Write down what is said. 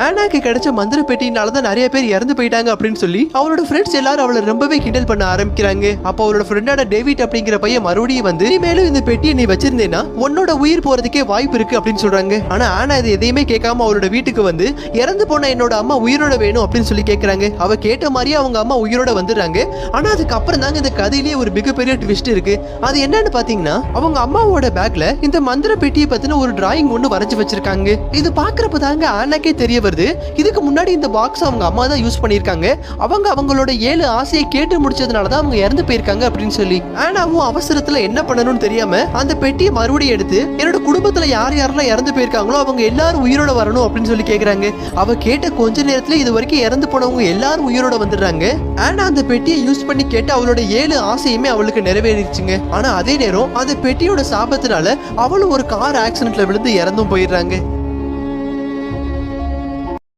ஆனாக்கு கிடைச்ச மந்திர பெட்டினாலதான் நிறைய பேர் இறந்து போயிட்டாங்க அப்படின்னு சொல்லி அவளோட ஃப்ரெண்ட்ஸ் எல்லாரும் அவளை ரொம்பவே கிண்டல் பண்ண ஆரம்பிக்கிறாங்க. அப்ப அவளோட ஃப்ரெண்டான டேவிட் அப்படிங்கிற பையன் மறுபடியும் வந்து மேலும் இந்த பெட்டியை நீ வச்சிருந்தேன்னா உன்னோட உயிர் போறதுக்கே வாய்ப்பு இருக்கு அப்படின்னு சொல்றாங்க. ஆனா ஆனா இது எதையுமே கேட்காம அவளோட வீட்டுக்கு வந்து இறந்து போன என்னோட அம்மா உயிரோட வேணும் அப்படின்னு சொல்லி கேட்கறாங்க. அவ கேட்ட மாதிரியே அவங்க அம்மா உயிரோட வந்துடுறாங்க. ஆனா அதுக்கு அப்புறம் தாங்க இந்த கதையிலேயே ஒரு மிகப்பெரிய ட்விஸ்ட் இருக்கு. அது என்னன்னு பாத்தீங்கன்னா அவங்க அம்மாவோட பேக்ல இந்த மந்திர பெட்டியை பத்தின ஒரு டிராயிங் ஒண்ணு வரைஞ்சு வச்சிருக்காங்க. இது பாக்குறப்ப தாங்க ஆனாக்கே தெரிய வருது இதுக்கு முன்னாடி இந்த பாக்ஸ் அவங்க அம்மா தான் யூஸ் பண்ணிருக்காங்க. அவங்களோட 7 ஆசையை கேட்டு முடிச்சதுனாலதான் அவங்க இறந்து போயிருக்காங்க அப்படின்னு சொல்லி. ஆனாவும் அவசரத்துல என்ன பண்ணணும்னு தெரியாம அந்த பெட்டியை மறுபடியும் எடுத்து என்னோட குடும்பத்துல யாரெல்லாம் இறந்து போயிருக்காங்களோ அவங்க எல்லாரும் உயிரோட வரணும் அப்படின்னு சொல்லி கேக்குறாங்க. அவ கேட்ட கொஞ்ச நேரத்துல இது வரைக்கும் இறந்து போனவங்க எல்லாரும் உயிரோட வந்துடுறாங்க. ஆனா அந்த பெட்டியை யூஸ் பண்ணி கேட்டு அவளோட 7 ஆசையுமே அவளுக்கு நிறைவேறிடுச்சுங்க. ஆனா அதே நேரம் அந்த பெட்டியோட சாபத்தினால அவளும் ஒரு கார் ஆக்சிடென்ட்ல விழுந்து இறந்தும் போயிடுறாங்க.